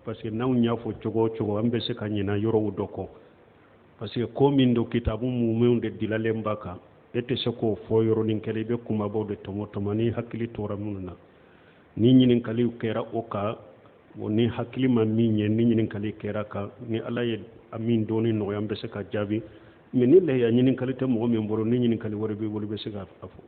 parce que naw nya fo cogo ambe se ka nyina yoro doko parce que ko min do kitabu mumen de dilale mbaka ete se ko fo yoro nin kele be kuma bo de tomani hakili tora munna ni nyinin kali kera oka woni hakili ma min ni nyinin kali kera ka ni ala ye amin doni no yambe se ka jabi mais ni le ya nyinin kali te mo min boro ni nyinin kali wori be woli be se ka afo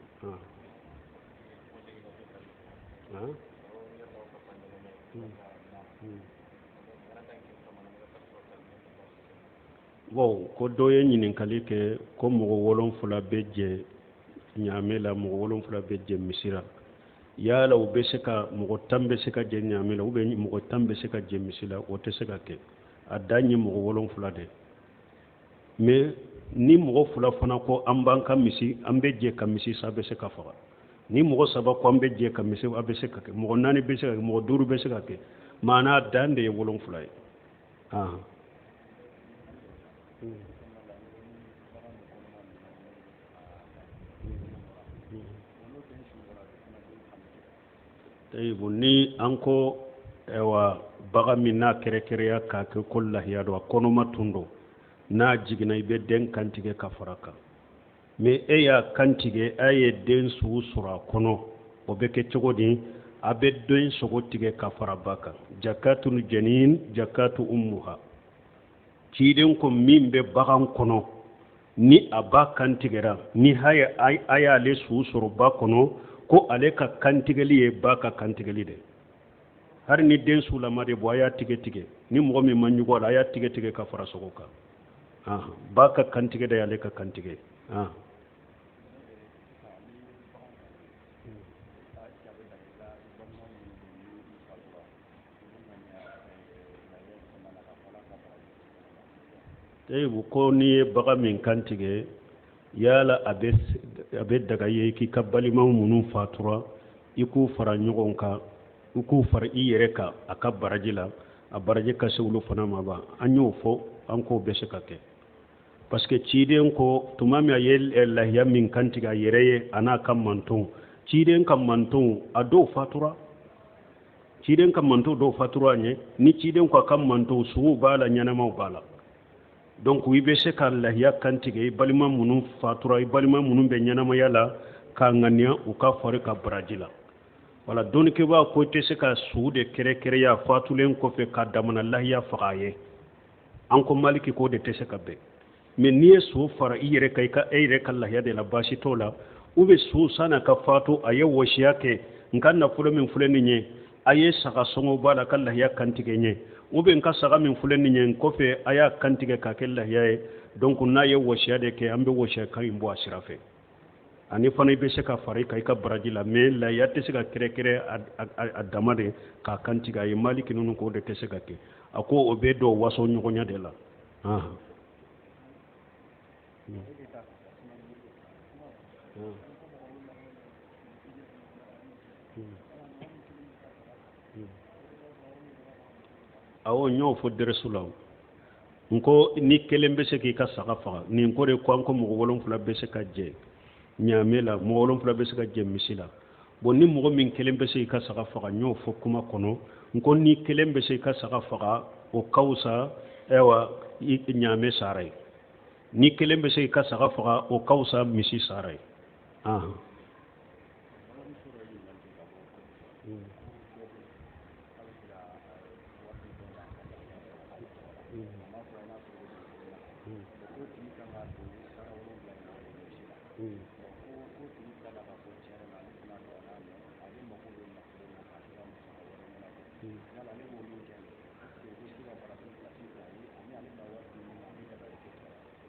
wow ko doye nyinin kali ke ko mo wolon fula beje nyame la mo wolon fula beje misira yala u be se ka mo tambe se ka je nyame la u be mo tambe se ka je misila o te se ka ke adanyi mo wolon fula de mais ni mo fula fana ko ambanka misi ambe je ka misi sabe se ka fa ni mo saba ko ambe je ka misi abe se ka ke mo nani be se ka mo duru be se ka ke mana dande wolon fula tayibu ni anko ewa baga min na kere ka ke kollahiya do kono matundo na jigina ibe den kantige ka faraka me eya kantige aye den su sura kono o be ke cogodi abe den sogo tige ka farabaka jakatul janin jakatu ummuha ciden ko min be bagan kono ni aba kantigera ni haya aya le su suru ba kono ko ale ka kantigeli ye ba ka kantigeli de har ni den su la made bo aya tige ni mo mi manyugo la aya tige ka fara sogo ka ba ka kantige de ale ka kantige tayibu ko ni baga min kantige yala abe daga ye ki kabbalima munun fatura iku fara nyogon ka iku fara iyere ka aka baraji la a baraji ka sewlu fana ma ba anyo fo anko be se ka ke parce que ciden ko tumami ayel lahiya min kantiga yereye ana kam manton ciden kam manton ado fatura ciden kam manton do fatura nye ni ciden ko kam manton su bala nyana ma bala donc wi be se ka lahiya kantige balima munun fatura balima munun be nyanama yala ka ngania u ka fore ka brajila wala don ke ba ko te se ka suude kere ya fatulen ko fe ka damana lahiya faqaye an ko maliki ko de te se ka be mais ni su fara ire kai ka ire ka lahiya de la bashi tola u be su sana ka fatu aye woshiya ke nganna fulo min fuleni nye aye saka songo bala ka lahiya kantige nye ube nka saga min fuleni nyen kofe aya kantige ka kella yae donc na ye woshiya de ke ambe woshiya kan imbo asirafe ani fana be se ka fari kai ka brajila me la ya te se ka kere adamade ka kantiga ye maliki nunu ko de te se ka ke ako obe do waso nyogonya de la awo ñoo fo deresulaw nko ni kelen be se ki ka saga faga ni ko de ko anko mo wolon fula be se ka je nyamela mo wolon fula be se ka je misila bon ni mo min kelen be se ka saga faga ñoo fo kuma kono nko ni kelen be se ka saga faga o kausa ewa nyame saray ni kelen be se ka saga faga o kausa misi saray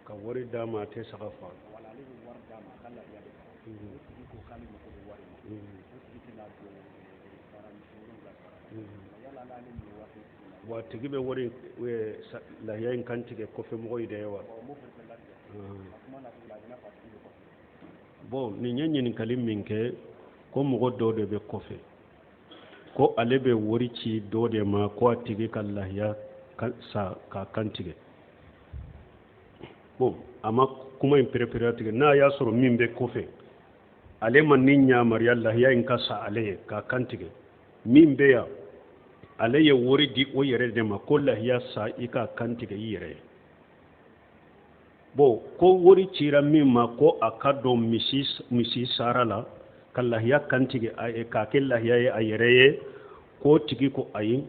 ka wari dama te saka fa wa tigi be wari la yayin kantige ko fe mo ide yawa bon ni nyenyen kalim minke ko mo do de be ko fe ko ale be wari ci do de ma ko tigi kallah ya sa ka kantige bon ama kuma in preparative na ya soro min be ko fe ale man ni nya mariya Allah ya in ka sa ale ka kantige min be ya ale ye wori di o yere de ma ko lahiya sa i ka kantige i yere bo ko wori cira min ma ko a ka don misi sara la ka lahiya kantige ka ke lahiya ye a yere ye ko tigi ko ayi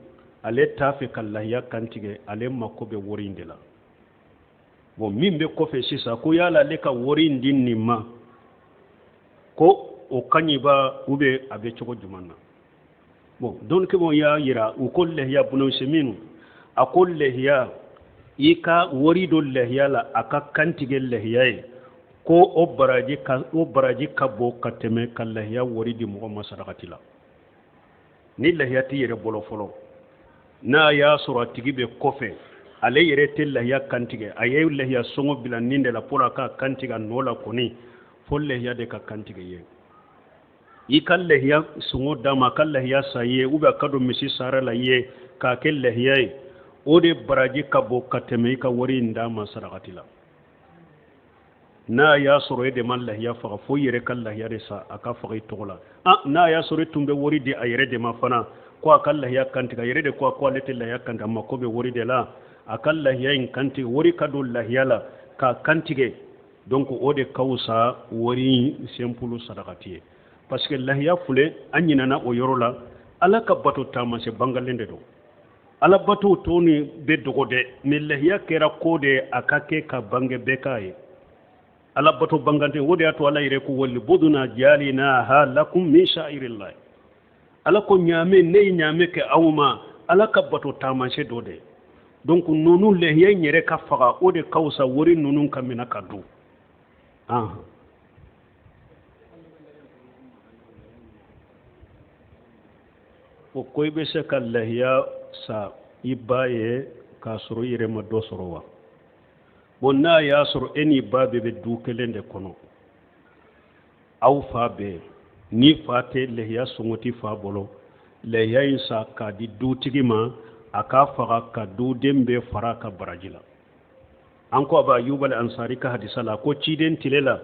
ale t'a fɛ ka lahiya kantige ale mako bɛ wori in de la bon min bɛ kɔfɛ sisan ko yala ale ka wori in di nin ma ko o kaɲi ba ou bien a bɛ cogo jumɛn na bon donc bon y'a yira u ko lahiya bunu seminu a ko lahiya i ka wori do lahiya la a ka kantige lahiya ye ko o baraji ka bɔ ka tɛmɛ ka lahiya wori di mɔgɔ ma sarakati la ni lahiya t'i yɛrɛ bolo fɔlɔ n'a y'a sɔrɔ a tigi bɛ kɔfɛ ale yɛrɛ tɛ lahiya kantigɛ a ye lahiya sɔngɔ bila nin de la pour a ka kantigɛ a nɔ la kɔni fo lahiya de ka kantigɛ ye i ka lahiya sɔngɔ d'a ma a ka lahiya sa ye ou bien a ka don misi sara la ye k'a kɛ lahiya ye o de baraji ka bɔ ka tɛmɛ i ka wari in d'a ma sarakati la n'a y'a sɔrɔ e de ma lahiya faga fo i yɛrɛ ka lahiya de sa a ka faga i tɔgɔ la n'a y'a sɔrɔ e tun bɛ wari di a yɛrɛ de ma fana ko a ka lahiya kantigɛ a yɛrɛ de ko ale tɛ lahiya kantigɛ a mako bɛ wari de la a ka lahiya in kantigɛ wari ka don lahiya la k'a kantigɛ donc o de ka wusa wari in simple sarakati ye parce que lahiya fule an ɲinana o yɔrɔ la ala ka bato taama se bangalen de don ala bato to ni bɛ dogo dɛ mais lahiya kɛra ko de a ka kɛ ka bange bɛɛ k'a ye ala bato bangante o de y'a to ala yɛrɛ ko wali buduna jalinaha lakum min sha'irillahi ala ko ɲaame ne ye ɲaame kɛ aw ma ala ka bato taamase dɔ de donc nunu lahiya in yɛrɛ ka faga o de ka wusa wari nunu ka minɛ ka dun o ko i bɛ se ka lahiya sa i ba ye k'a sɔrɔ i yɛrɛ ma dɔ sɔrɔ wa bon n'a y'a sɔrɔ e n'i ba bɛɛ bɛ du kelen de kɔnɔ aw fa bɛɛ ni fa tɛ lahiya sɔngɔ ti fa bolo lahiya in sa k'a di dutigi ma a k'a faga ka duden bɛɛ fara a ka baraji la an ko Aba Ayyub al-Ansari ka hadisa la ko ciden tile la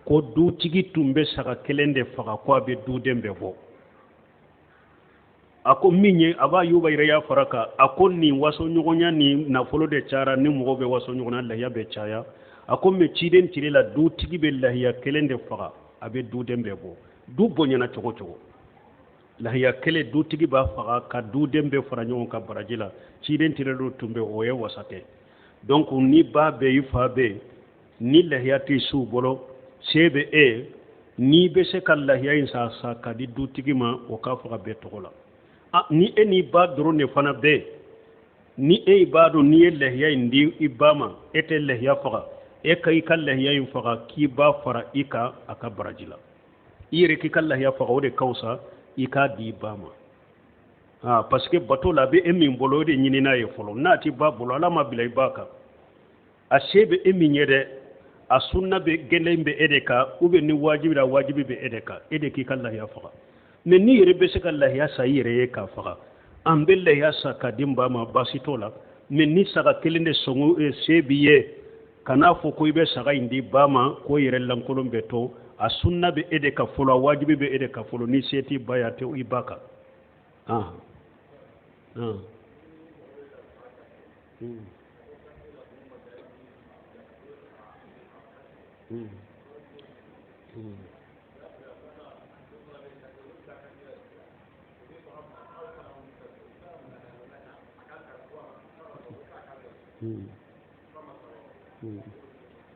ko dutigi tun bɛ saga kelen de faga ko a bɛ duden bɛɛ bɔ a ko min ye Aba Ayyub yɛrɛ y'a fara kan a ko nin waso ɲɔgɔnya ni nafolo de cayara ni mɔgɔ bɛ waso ɲɔgɔnya lahiya bɛ caya a ko mais ciden tile la dutigi bɛ lahiya kelen de faga a bɛ duden bɛɛ bɔ du bonyana cogo cogo lahiya kelen dutigi b'a faga ka duden bɛɛ fara ɲɔgɔn kan baraji la ciden tile do tun bɛ o ye wasa tɛ donc ni ba bɛ i fa bɛ ni lahiya tɛ su bolo se bɛ e ni bɛ se ka lahiya in sa ka di dutigi ma o k'a faga bɛɛ tɔgɔ la ni e n'i ba dɔrɔn de fana bɛ ni e b'a dɔn n'i ye lahiya in di i ba ma e tɛ lahiya faga e ka i ka lahiya in faga k'i ba fara i ka a ka baraji la i yɛrɛ k'i ka lahiya faga o de ka wusa i k'a di i ba ma parce que bato la a bɛ e min bolo o de ɲinina ye fɔlɔ n'a ti ba bolo ala ma bila i ba kan a se bɛ e min ye dɛ a sunna bɛ gɛlɛn bɛ e de kan ou bien ni wajibi la wajibi bɛ e de kan e de k'i ka lahiya faga mais ni yɛrɛ bɛ se ka lahiya sa i yɛrɛ ye k'a faga an bɛ lahiya sa ka di n ba ma baasi t'o la mais ni saga kelen de sɔngɔ se b'i ye kan'a fɔ ko i bɛ saga in di ba ma ko yɛrɛ lankolon bɛ to a sunna bɛ e de ka fɔlɔ a wajibi bɛ e de ka fɔlɔ ni se t'i ba ya tɛ i ba kan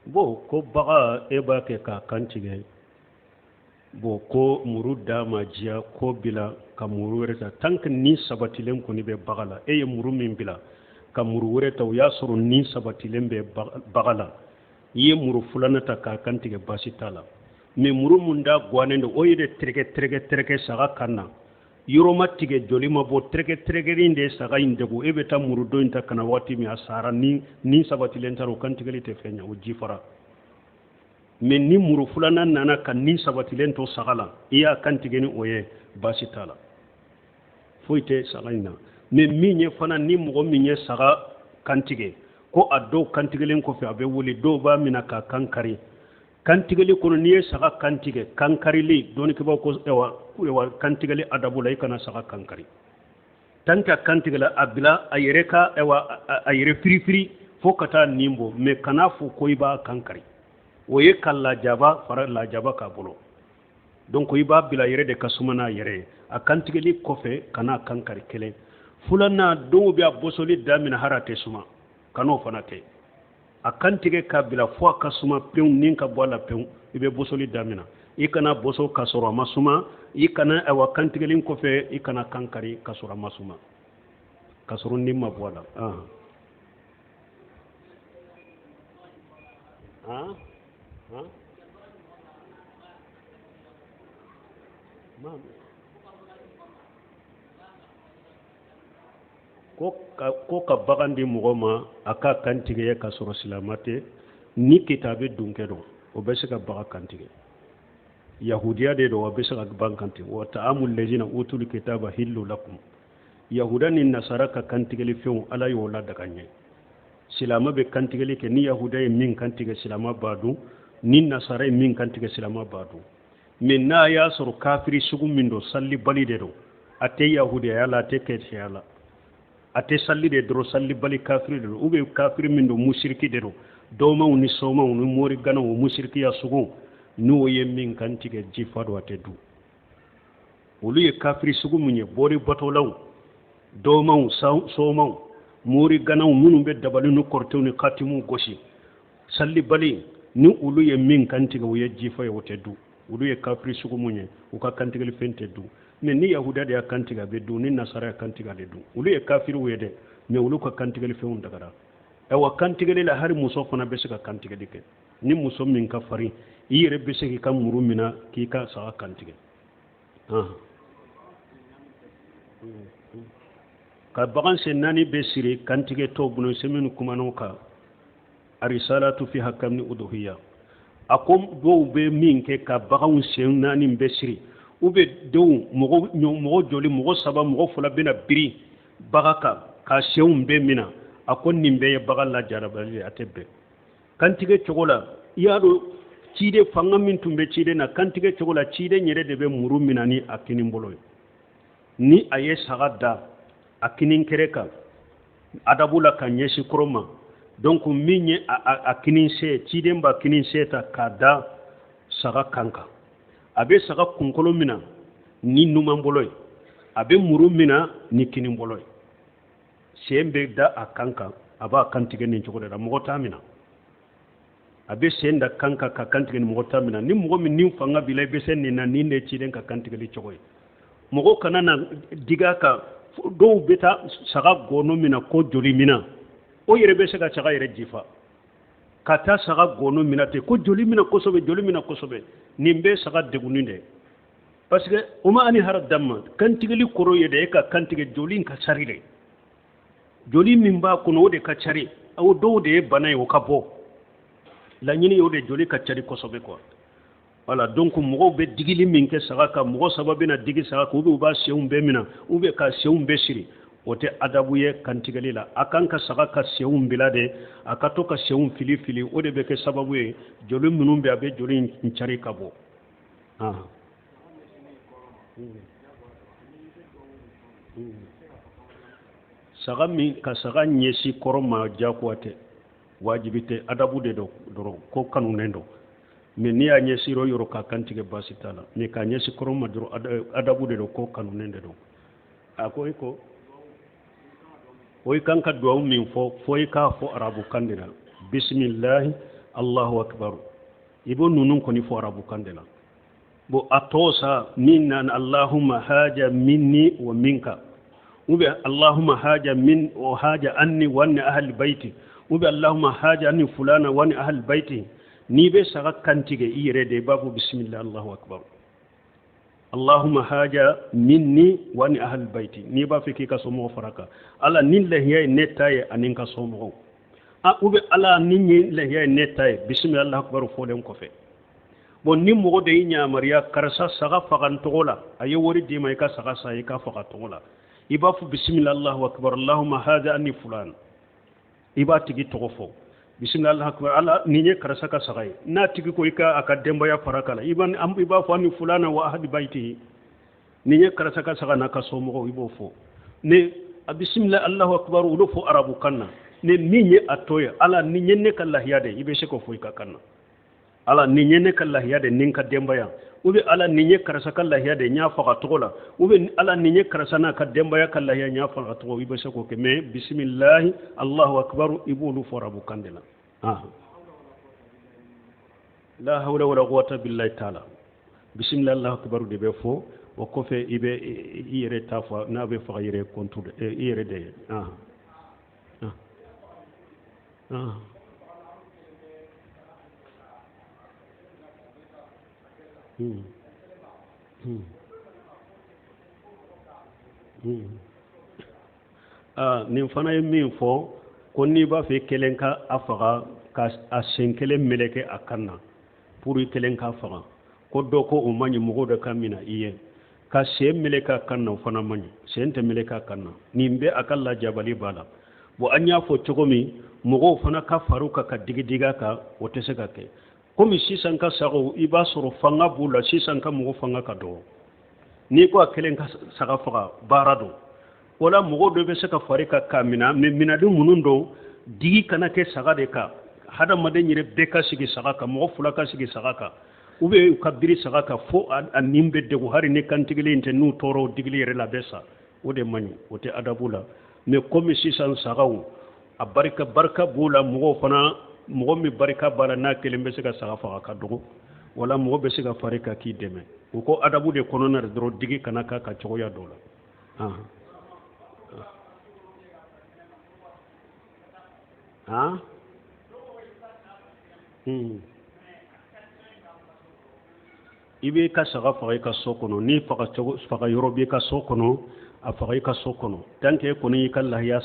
bon ko baga e b'a kɛ k'a kantigɛ bon ko muru d'a ma diya ko bila ka muru wɛrɛ ta tant que ni sabatilen kɔni bɛ baga la e ye muru min bila ka muru wɛrɛ ta o y'a sɔrɔ ni sabatilen bɛ baga la i ye muru filanan ta k'a kantigɛ baasi t'a la mais muru mun da gannen don o ye de tɛrɛkɛ saga kan na yɔrɔ ma tigɛ joli ma bɔ tɛrɛkɛrin de saga in degu e bɛ taa muru dɔ in ta kana waati min a sara ni sabatilen taara o kantigɛli tɛ fɛn ɲɛ o ji fara mais ni muru filanan nana ka ni sabatilen to saga la i y'a kantigɛ ni o ye baasi t'a la foyi tɛ saga in na mais min ye fana ni mɔgɔ min ye saga kantigɛ ko a dɔw kantigɛlen kɔfɛ a bɛ wuli dɔw b'a minɛ k'a kan kari kantigɛli kɔnɔ n'i ye saga kantigɛ kankarili dɔnnikɛbaw ko kantigɛli adabu la i kana saga kankari tanka kantigala abila ayereka ewa ayere firi fo kata nimbo me kana fu koiba kankari oye kala jaba fara la jaba ka bolo donc iba bila yere de kasumana yere akantigeli kofe kana kankari kele fulana do bi abosoli damina harate suma kano fanate akantige ka bila fo kasuma peun ninka bola peun ibe bosoli damina ikana boso kasoro masuma ikana ewa kantigelin kofe ikana kankari kasoro masuma kasoro nimma bola ko ka bagandi mɔgɔ ma a ka kantigɛ ka sɔrɔ silama tɛ ni kitabe dunkɛ don o bɛ se ka baga kantigɛ yahudiya de don o bɛ se ka ban kantigɛ wa ta'amul lezina utul kitaba hillu lakum yahuda ni nasara ka kantigɛli fɛnw ala y'o la daga ɲɛ silama bɛ kantigɛli kɛ ni yahuda ye min kantigɛ silama b'a dun ni nasara ye min kantigɛ silama b'a dun mais n'a y'a sɔrɔ kafiri sugu min don salli bali de don a tɛ yahudiya la a tɛ kɛtiya la a tɛ salli de dɔrɔn salli bali kafiri de don ou bien kafiri min don musiriki de don dɔwmaw ni sɔmaw ni mori ganaw musirikiya sugu n'o ye min kantigɛ jifa don a tɛ dun olu ye kafiri sugu min ye bɔri batolaw dɔwmaw sɔmaw mori ganaw minnu bɛ dabali ni kɔrɔtɛw ni katimu gosi salli bali ni olu ye min kantigɛ o ye jifa ye o tɛ dun olu ye kafiri sugu min ye u ka kantigɛli fɛn tɛ dun mais ni yahuda de ya kantiga be dun ni nasara ya kantiga de dun olu ye kafiru ye de mais olu ka kantigɛli fɛnw dagara wa kantigɛli la hari muso fana bɛ se ka kantigɛli kɛ ni muso min ka farin i yɛrɛ bɛ se k'i ka muru mina k'i ka saga kantigɛ ka bagan sen naani bɛ siri kantigɛ tɔw bolo sɛmɛni kumanaw kan arisalatu fi hakamni uduhiya a ko dɔw bɛ min kɛ ka baganw sen naani bɛ siri ou bien denw mɔgɔ joli mɔgɔ saba mɔgɔ fila bɛna biri baga kan ka senw bɛɛ mina a ko nin bɛɛ ye baga lajarabali a tɛ bɛn kantigɛ cogo la i y'a dɔn ciden fanga min tun bɛ ciden na kantigɛ cogo la ciden yɛrɛ de bɛ muru mina ni a kinin bolo ye ni a ye saga da a kinin kɛrɛ kan adabu la ka ɲɛsin kɔrɔ ma donc min ye a kinin se ciden b'a kinin se ta k'a da saga kan kan a bɛ saga kunkolo mina ni numan bolo ye a bɛ muru mina ni kinin bolo ye sen bɛ da a kan kan a b'a kantigɛ nin cogo de la mɔgɔ t'a mina a bɛ sen da kan kan ka kantigɛ ni mɔgɔ t'a mina ni mɔgɔ min ni fanga b'i la i bɛ se nin na nin de ciden ka kantigɛli cogo ye mɔgɔ kana na diga kan dɔw bɛ taa saga gɔnɔ mina ko joli mina o yɛrɛ bɛ se ka saga yɛrɛ jifa ka taa saga gɔnɔ mina ten ko joli mina kosɛbɛ nin bɛ saga degunin de parce que o ma ani hara damma kantigɛli kɔrɔ ye de e ka kantigɛ joli in ka cari de joli min b'a kɔnɔ o de ka cari o dɔw de ye bana ye o ka bɔ laɲini ye o de joli ka cari kosɛbɛ quoi voilà donc mɔgɔw bɛ digili min kɛ saga kan mɔgɔ saba bɛna digi saga kan ou bien u b'a senw bɛɛ mina ou bien ka senw bɛɛ siri o tɛ adabu ye kantigɛli la a kan ka saga ka senw bila de a ka to ka senw fili o de bɛ kɛ sababu ye joli minnu bɛ a bɛ joli in cari ka bɔ saga min ka saga ɲɛsi kɔrɔ ma diyagoya tɛ wajibi tɛ adabu de don dɔrɔn ko kanunen don mais n'i y'a ɲɛsi yɔrɔ yɔrɔ k'a kantigɛ baasi t'a la mais k'a ɲɛsi kɔrɔ ma dɔrɔn adabu de don ko kanunen de don a ko i ko o i kan ka duwawu min fɔ fo i k'a fɔ arabu kan de la bisimilahi allahu akbar i b'o ninnu kɔni fɔ arabu kan de la bon a tɔ sa min na allahumma haja minni wa minka ou bien allahumma haja min wa haja anni wa anni ahli baiti ou bien allahumma haja anni fulana wa anni ahli baiti ni bɛ saga kantigɛ i yɛrɛ de i b'a fɔ bisimilahi allahu akbar allahumma haja minni wa ni ahal baiti ni b'a fɛ k'i ka somɔgɔw fara kan ala ni lahiya ye ne ta ye ani n ka somɔgɔw ou bien ala ni lahiya ye ne ta ye bisimilahi allahu akbar fɔlen kɔfɛ bon ni mɔgɔ de y'i ɲamariya karisa saga faga tɔgɔ la a ye wari d'i ma i ka saga sa i ka faga tɔgɔ la i b'a fɔ bisimilahi allahu akbar allahumma haja anni fulan i b'a tigi tɔgɔ fɔ bisimilahi allahu akbar ala nin ye karisa ka saga ye n'a tigi ko i ka a ka denbaya fara kan i b'a fɔ ani fulana wa ahli baitihi nin ye karisa ka saga n'a ka somɔgɔw i b'o fɔ ne bismillah allahu akbar ulo fo arabu kanna ne minye atoya ala ni nyenne kallahiya de ibe se ko foy ka kanna ala ni nyenne kallahiya de ninka dembaya ube ala ni nye karasa kallahiya de nya faga togola ube ala ni nye karasa na ka dembaya kallahiya nya faga togo ibe se ko ke me bismillah allahu akbar ibulu fo arabu kandela la hawla wala quwwata billahi ta'ala bismillah allahu akbar de be fo o ko fe ibe yere tafa na be faga yere kontu de yere de nin fana ye min fɔ ko n'i b'a fɛ kelen ka a faga ka a sen kelen meleke a kan na pour i kelen ka faga ko dɔ ko o man ɲi mɔgɔw de ka mina i ye ka sen meleke a kan na o fana man ɲi sen tɛ meleke a kan na nin bɛ a ka lajabali b'a la bon an y'a fɔ cogo min mɔgɔw fana ka far'u kan ka digi a kan o tɛ se ka kɛ komi sisan ka sagaw i b'a sɔrɔ fanga b'u la sisan ka mɔgɔ fanga ka dɔgɔ n'i ko a kelen ka saga faga baara don wala mɔgɔ dɔ bɛ se ka fari ka k'a mina mais minadi minnu don digi kana kɛ saga de kan hadamaden yɛrɛ bɛɛ ka sigi saga kan mɔgɔ fila ka sigi saga kan u bɛ u ka biri saga kan fo a nin bɛ degun hali ni kantigɛli in tɛ n'u tɔɔrɔ o digili yɛrɛ la bɛ sa o de man ɲi o tɛ adabu la mais komi sisan sagaw a barika b'u la mɔgɔw fana mɔgɔ min barika b'a la n'a kelen bɛ se ka saga faga ka dɔgɔ wala mɔgɔ bɛ se ka fari ka k'i dɛmɛ u ko adabu de kɔnɔna na dɔrɔn digi kana k'a ka cogoya dɔ la i b'i ka saga faga i ka so kɔnɔ ni faga yɔrɔ b'i ka so kɔnɔ a faga i ka so kɔnɔ tant que kɔni y'i ka lahiya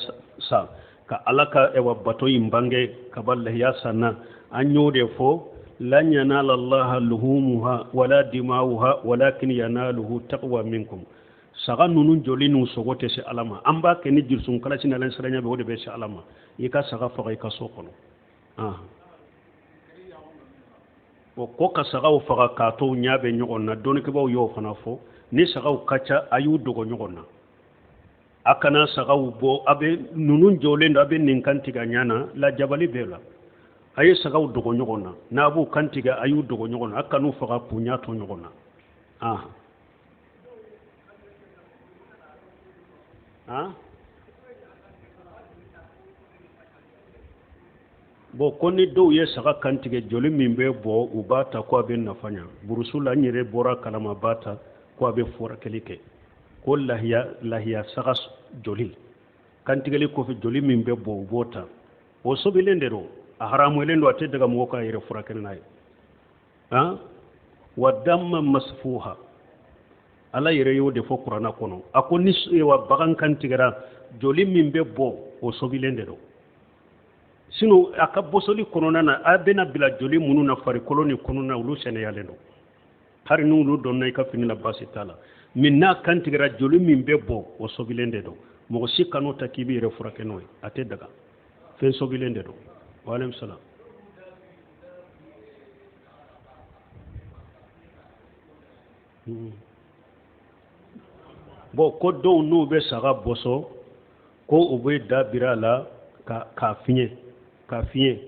sa ka ala ka bato in bange ka ba lahiya sanna an y'o de fɔ lan yanala allaha luhumuha wala dima'uha walakin yanaluhu taqwa minkum saga ninnu joli n'u sogo tɛ se ala ma an b'a kɛ ni jirisun kalasi nalen siranya bɛ o de bɛ se ala ma i ka saga faga i ka so kɔnɔ o ko ka sagaw faga k'a to ɲa bɛ ɲɔgɔn na dɔnnikɛbaw y'o fana fɔ ni sagaw ka ca a y'u dogo ɲɔgɔn na a kana sagaw bɔ a bɛ ninnu jɔlen don a bɛ nin kan tigɛ ɲa na lajabali bɛɛ la a ye sagaw dogo ɲɔgɔn na n'a b'u kan tigɛ a y'u dogo ɲɔgɔn na a kan'u faga k'u ɲa to ɲɔgɔn na bon ko ni dɔw ye saga kan tigɛ joli min bɛ bɔ u b'a ta ko a bɛ nafa ɲa burusu la n yɛrɛ bɔra kalama b'a ta ko a bɛ furakɛli kɛ ko lahiya saga joli kan tigɛli kɔfɛ joli min bɛ bɔ u b'o ta o sobilen de don a haramuyelen don a tɛ daga mɔgɔ ka yɛrɛ furakɛli n'a ye wa damma masfuha ala yɛrɛ y'o de fɔ kuranna kɔnɔ a ko ni wa bagan kan tigɛra joli min bɛ bɔ o sobilen de don sinon a ka bɔsɔli kɔnɔna na a bɛna bila joli minnu na farikolo ni kɔnɔna olu sɛnɛyalen don hari n'olu dɔnna i ka fini na baasi t'a la mais n'a kan tigɛra joli min bɛ bɔ o sobilen de don mɔgɔ si kan'o ta k'i b'i yɛrɛ furakɛ n'o ye a tɛ daga fɛn sobilen de don waaleykum salaam bon ko dɔw n'u bɛ saga bɔsɔ ko u bɛ da biri a la k'a fiɲɛ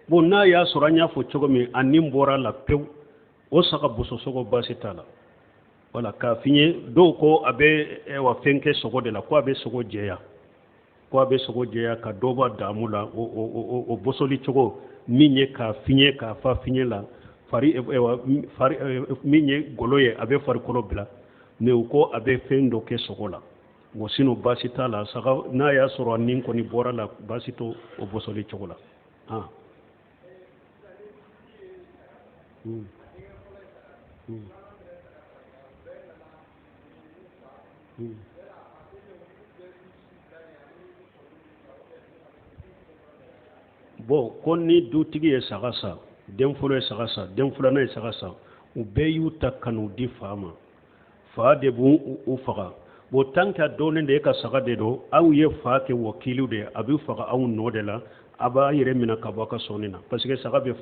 bon n'a y'a sɔrɔ an y'a fɔ cogo min a nin bɔra la pewu o saga bɔsɔsɔgɔ baasi t'a la wala k'a fiɲɛ dɔw ko a bɛ fɛn kɛ sogo de la ko a bɛ sogo jɛya ka dɔ bɔ daamu la o bɔsɔli cogo min ye k'a fiɲɛ k'a fa fiɲɛ la min ye golo ye a bɛ farikolo bila mais u ko a bɛ fɛn dɔ kɛ sogo la bon sinon baasi t'a la saga n'a y'a sɔrɔ a nin kɔni bɔra la baasi to o bɔsɔli cogo la bon ko ni dutigi ye saga sa den fɔlɔ ye saga sa den filanan ye saga sa u bɛɛ y'u ta kanu di fa ma fa de b'u faga bon tant que a dɔnnen de e ka saga de don aw ye fa kɛ wakiliw de a bɛ faga aw nɔ de la a b'a yɛrɛ minɛ ka bɔ a ka sɔnni na parce que saga bɛ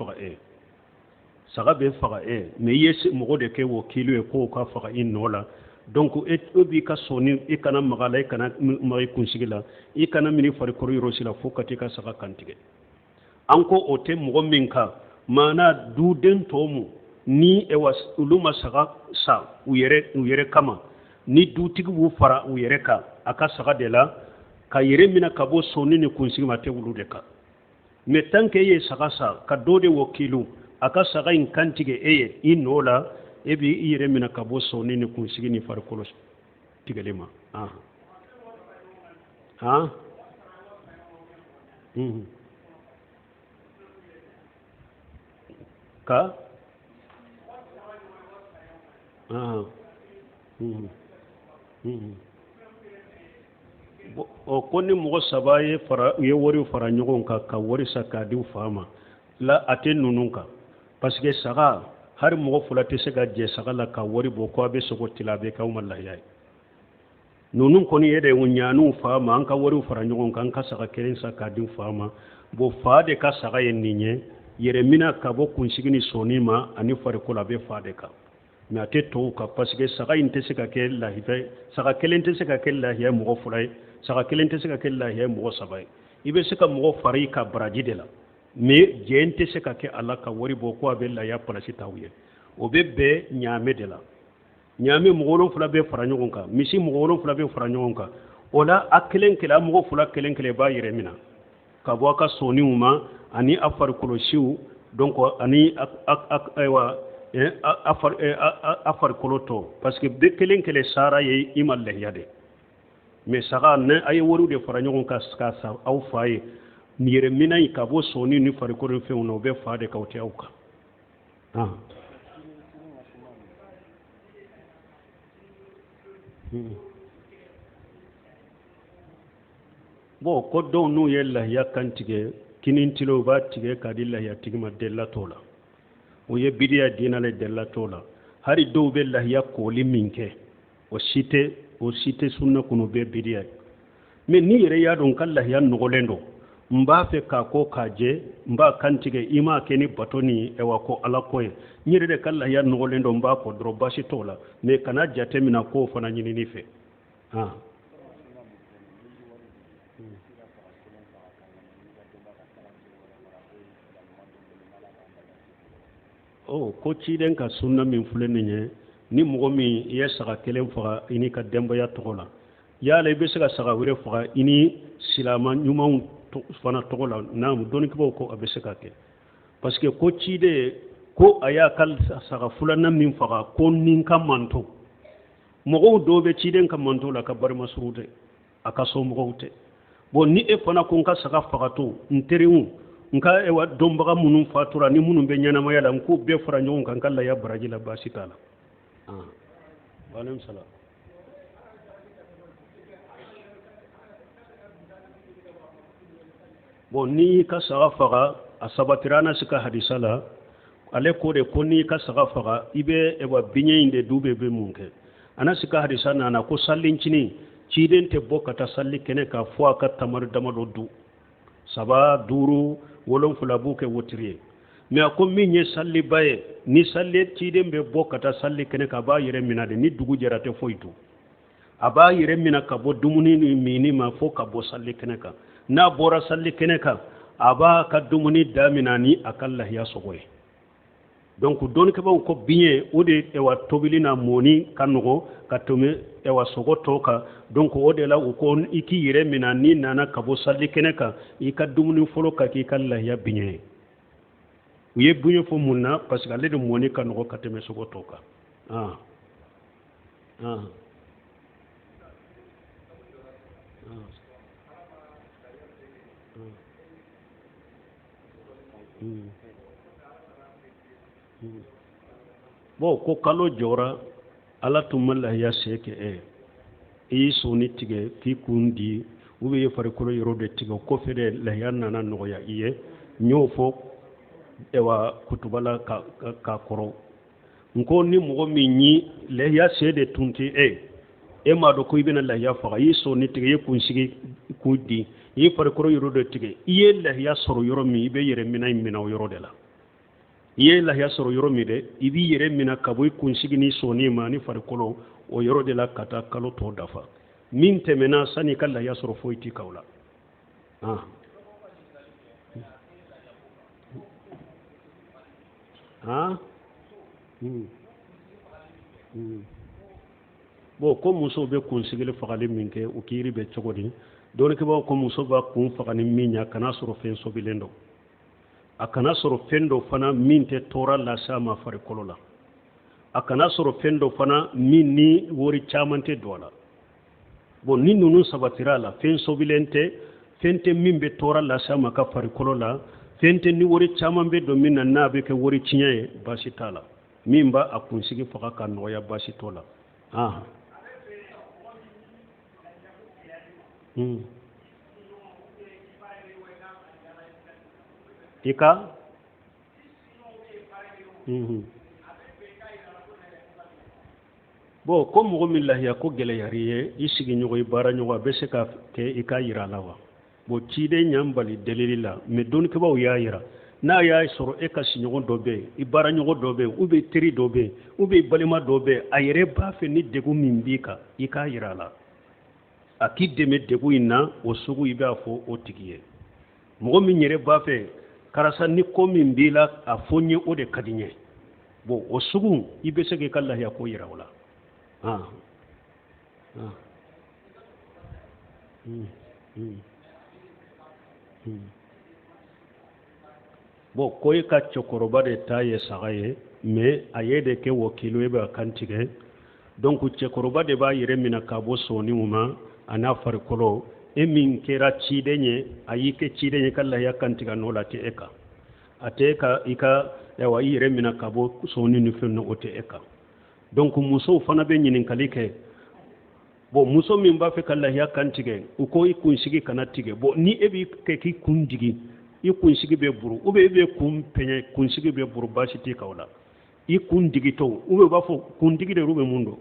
faga mais i ye mɔgɔ de kɛ wakiliw ye k'o ka faga i nɔ la donc bi ka soni i kana magala i kana magi kunsigi la i kana mini farikolo yɔrɔ si la fo ka t'i ka saga kantigɛ an ko o tɛ mɔgɔ min kan maana duden tɔ mu ni olu ma saga sa u yɛrɛ kama ni dutigi b'u fara u yɛrɛ kan a ka saga de la ka yɛrɛ minɛ ka bɔ soni ni kunsigi ma tɛ wulu de kan mais tant que e ye saga sa ka dɔ de wakilu a ka saga in kantigɛ e ye i nɔ la e bi i yɛrɛ minɛ ka bɔ soni ni kunsigi ni farikolo tigɛli ma ka ko ni mɔgɔ saba ye wari fara ɲɔgɔn kan ka wari sa k'a di fa ma la a tɛ ninnu kan parce que saga hari mɔgɔ fila tɛ se ka jɛ saga la ka wari bɔ ko a bɛ sogo tila a bɛ k'aw ma lahiya ye ninnu kɔni ye de ɲaaniw fa ma an ka wari fara ɲɔgɔn kan an ka saga kelen sa k'a di fa ma bon fa de ka saga ye nin ye yɛrɛ mina ka bɔ kunsigi ni sɔni ma ani farikolo a bɛ fa de kan mais a tɛ tɔw kan parce que saga in tɛ se ka kɛ lahiya saga kelen tɛ se ka kɛ lahiya mɔgɔ fila ye saga kelen tɛ se ka kɛ lahiya mɔgɔ saba ye i bɛ se ka mɔgɔ fara i ka baraji de la mais jɛn tɛ se ka kɛ a la ka wari bɔ ko a bɛ lahiya palasi t'aw ye o bɛ bɛn ɲaamɛ de la ɲaamɛ mɔgɔ 7 bɛ fara ɲɔgɔn kan misi mɔgɔ 7 bɛ fara ɲɔgɔn kan o la a kelen kelen a mɔgɔ 2 kelen kelen b'a yɛrɛ minɛ ka bɔ a ka sɔniw ma ani a farikolosiw donc ani a farikolo tɔ parce que bɛ kelen kelen sara ye i ma lahiya de mais saga ne a ye wariw de fara ɲɔgɔn kan ka sa aw fa ye yɛrɛ minɛ in ka bɔ sɔni ni farikolo fɛnw na o bɛ fa de k'aw tɛ aw kan bon ko dɔw n'u ye lahiya kan tigɛ kinintilo u b'a tigɛ k'a di lahiya tigi ma dɛla t'o la o ye bidiya diinɛ la dɛla t'o la hari dɔw bɛ lahiya kooli min kɛ o si tɛ sunna kɔnɔ bɛɛ bidiya ye mais ni yɛrɛ y'a dɔn ka lahiya nɔgɔlen don n b'a fɛ k'a ko k'a jɛ n b'a kan tigɛ i m'a kɛ ni bato ni ko ala ko ye n yɛrɛ de ka lahiya nɔgɔlen don n b'a kɔ dɔrɔn baasi t'o la mais kana jate mina k'o fana ɲinini fɛ ko ciden ka sunna min filɛ nin ye ni mɔgɔ min i ye saga kelen faga i ni ka denbaya tɔgɔ la yala i bɛ se ka saga wɛrɛ faga i ni silama ɲumanw fana tɔgɔ la naam dɔnnikɛbaw ko a bɛ se ka kɛ parce que ko ciden ko a y'a ka saga filanan min faga ko nin ka manto mɔgɔw dɔw bɛ ciden ka manto la ka barimasuru tɛ a ka so mɔgɔw tɛ bon ni e fana ko n ka saga fagatɔ n teriw n ka dɔnbaga minnu fatura ni minnu bɛ ɲɛnamaya la n k'u bɛɛ fara ɲɔgɔn kan n ka lahiya baraji la baasi t'a la waaleykum salaam bon n'i y'i ka saga faga a sabatira an na se ka hadisa la ale ko de ko n'i y'i ka saga faga i bɛ biɲɛ in de du bɛ mun kɛ an na se ka hadisa nana ko sallincinin ciden tɛ bɔ ka taa salli kɛnɛ kan fo a ka tamari damadɔ du 7 5 7 b'u kɛ wotiri ye mais a ko min ye salliba ye ni salli ciden bɛ bɔ ka taa salli kɛnɛ kan a b'a yɛrɛ minɛ de ni dugu jɛra tɛ foyi dun a b'a yɛrɛ minɛ ka bɔ dumuni ni mini ma fo ka bɔ salli kɛnɛ kan n'a bɔra salli kɛnɛ kan a b'a ka dumuni daminɛ ni a ka lahiya sogo ye donc dɔnnikɛbaw ko biɲɛ o de tobili na mɔni ka nɔgɔ ka tɛmɛ sogo tɔ kan donc o de la u ko i k'i yɛrɛ minɛ n'i nana ka bɔ salli kɛnɛ kan i ka dumuni fɔlɔ ka k'i ka lahiya biɲɛ ye u ye biɲɛ fɔ mun na parce que ale de mɔni ka nɔgɔ ka tɛmɛ sogo tɔ kan bon ko kalo jɔra ala tun ma lahiya se kɛ i y'i sɔni tigɛ k'i kun di ou bien i ye farikolo yɔrɔ de tigɛ o kɔfɛ de lahiya nana nɔgɔya i ye n y'o fɔ kutuba la k'a kɔrɔ n ko ni mɔgɔ min ye lahiya se de tun tɛ e m'a dɔn ko i bɛna lahiya faga i y'i sɔni tigɛ i ye kunsigi kun di i ye farikolo yɔrɔ de tigɛ i ye lahiya sɔrɔ yɔrɔ min i bɛ yɛrɛ minɛ in minɛ o yɔrɔ de la ye lahiya soro yoro mi de ibi yere mina kabo kunsigi ni soni ma ni farikolo o yoro de la kata kalo to dafa min temena sani ka lahiya soro foiti kawla bo ko muso be kunsigile fagali min ke o kiri be cogodi don ke ba ko muso ba kun fagani minya kana soro fen so bilendo akana soro fendo fana min te tora la sama fare kolola akana soro fendo fana min ni wori chamante dola bo ni nunu sabatira la fen so bilente fente min be tora la sama ka fare kolola fente ni wori chamambe do min na be ke wori cinyaye basitala mimba akunsigi faga kan noya basitola ika bo ko mo min lahiya ko gele yariye isigi nyogo ibara nyogo be se ka ke ika yira lawa bo cide nyambali delilila me don ke baw ya yira na ya soro e ka sinyogo dobe ibara nyogo dobe ube tiri dobe ube balima dobe ayere ba fe ni degu min bika ika yira la akide me degu inna o sugu ibe afo o tigiye mo min yere ba fe karasa ni ko min bila a fonye o de kadinye bo o sugu ibe se ke kala ya ko yira wala bo koy ka chokoroba de taye sagaye mais ayede ke wakilo ebe kantige donc chokoroba de ba yire mina kabo soni uma ana farkolo e min kera cidenye ayike cidenye kala ya kantiga no lati eka ateka ika yawa yire mina kabo soni ni fenno ote eka donc muso fana be nyinin kalike bo muso min ba fe kala ya kantige uko ikunsigi kanatige bo ni ebi ke ki kundigi ikunsigi be buru ube be kum penye kunsigi be buru basiti kawla ikundigi to ube ba fo kundigi de rube mundo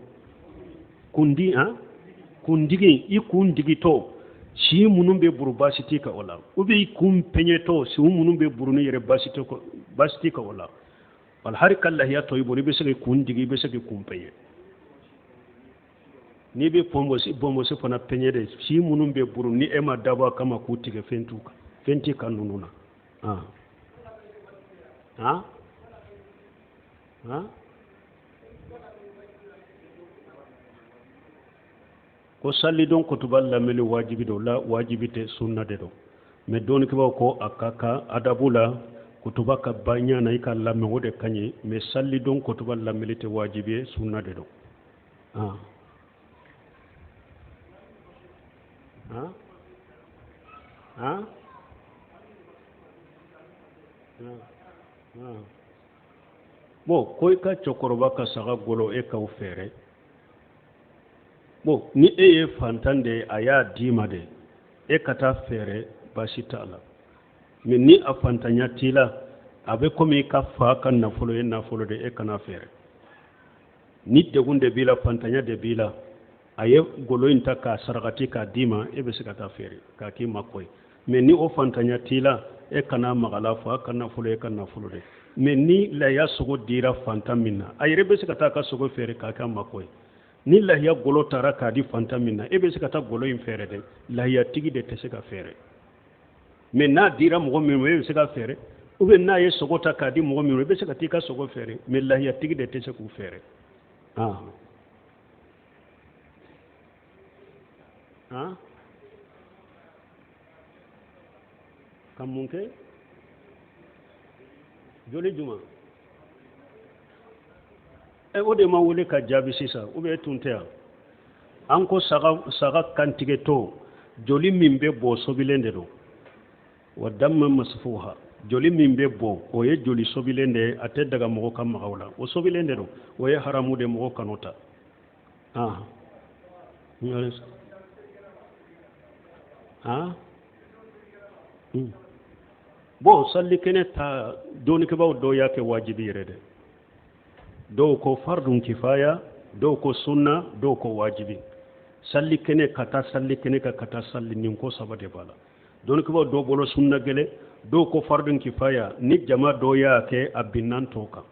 kundi kundigi ikundigi to shi munun be buru basiti kawla ube kum penye to shi munun be buru ne yere basiti kawla wal har kala ya to ibori be se kundigi be se kum penye ni be bombo se fana penye de shi munun be buru ni ema daba kama kutige fentuka fenti kanununa ko salli don ko tubal lameli wajibi do la wajibi te sunna de do me don ki ko akaka adabula kutuba ka banya na ika lamme wode kanye me salli don ko tubal lameli te wajibi sunna de do bo koy ka chokoroba ka saga golo e ka ufere bo ni eye fantande aya dimade e kata fere basitala mais ni a fantanya tila abe komi ka fa kan nafulo e nafulo de e kana fere ni degunde bila fantanya de bila aye golo inta ka saragati ka dima e be sikata fere ka ki makoy mais ni o fantanya tila e kana magala fa kana fulo e kana fulo de mais ni la ya sogo dira fantamina ayre be sikata ka sogo fere ka ka makoy ni la ya golo tara ka di fantamina e be sikata golo in fere de la ya tigi de teseka fere mais na dira mo mi be sikata fere ou be na ye sogo ta ka di mo mi be sikata ka sogo fere mais la ya tigi de teseku fere kamunke joli juma o de ma wule ka jabi sisa ube tuntea anko saga kantige to joli mimbe bo sobilende do wadamma masfuha joli mimbe bo o ye joli sobilende ate daga mo kam magawla o sobilende do o ye haramu de mo kanota bo salli kene ta doni ke baw do yake wajibi rede do ko fardun kifaya do ko sunna do ko wajibi salli kene kata salli kene ka kata salli nin ko sabade bala doni ke baw do bolo sunna gele do ko fardun kifaya ni jama do ya ke abinnan toka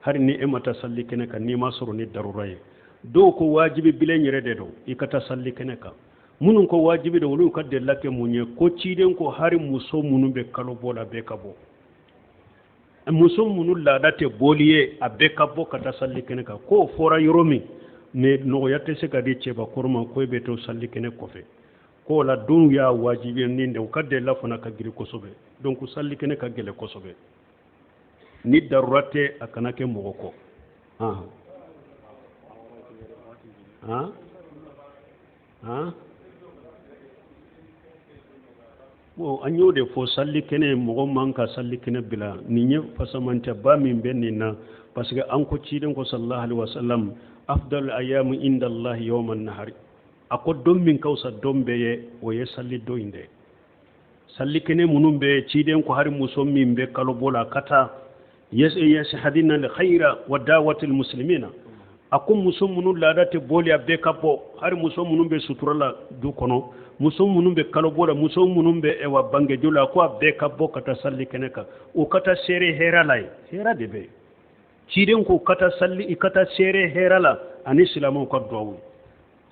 har ni emata salli kene kan ni ma soro ni daruraye do ko wajibi bilen yere de do ikata salli kene ka munun ko wajibi do wulu kadde lakke munye ko ciden ko hari muso munun be kalo bola be kabo muso munun la date boliye abe kabo kata salli kene ka ko fora yoromi ne no yatte se kadi ceba korma ko be to salli kene ko fe ko la dun ya wajibi ni de kadde la fona ka giri ko sobe donc salli kene ka gele ko sobe ni darurate akana ke mogoko ah ah ah bo anyo de fo salli kene mogo manka salli kene bila ni nye fasamanta ba min benni na parce que an ko ciden ko sallallahu alaihi wasallam afdal ayyam inda allah yawm an-nahar ako dom min kawsa dombe ye o ye salli do inde salli kene munum be ciden ko hari musom min be kalo bola kata yes hadina al khaira wa da'wati al muslimina akum musom munul ladate boli abbe kapo hari musom munum be suturala du kono musom munum be kalo bola musom munum be e wa bange jula ko abbe kapo kata salli kene ka o kata sere heralay hera de be ciden ko kata salli ikata sere herala ani silamo ko dowu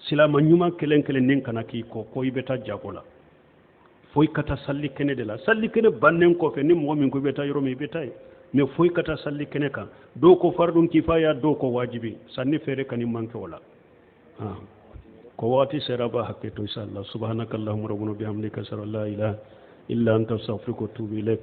silama nyuma kelen kelen nin kana ki ko ibeta jagola foy kata salli kene de la salli kene bannen ko fe ni mo min ko beta yoro mi betay me foy kata salli kene ka do ko fardun kifaya do ko wajibi sanni fere kani manke wala ko wati seraba hakke to inshallah subhanakallahumma rabbuna bihamdika la ilaha illa anta astaghfiruka wa atubu ilaik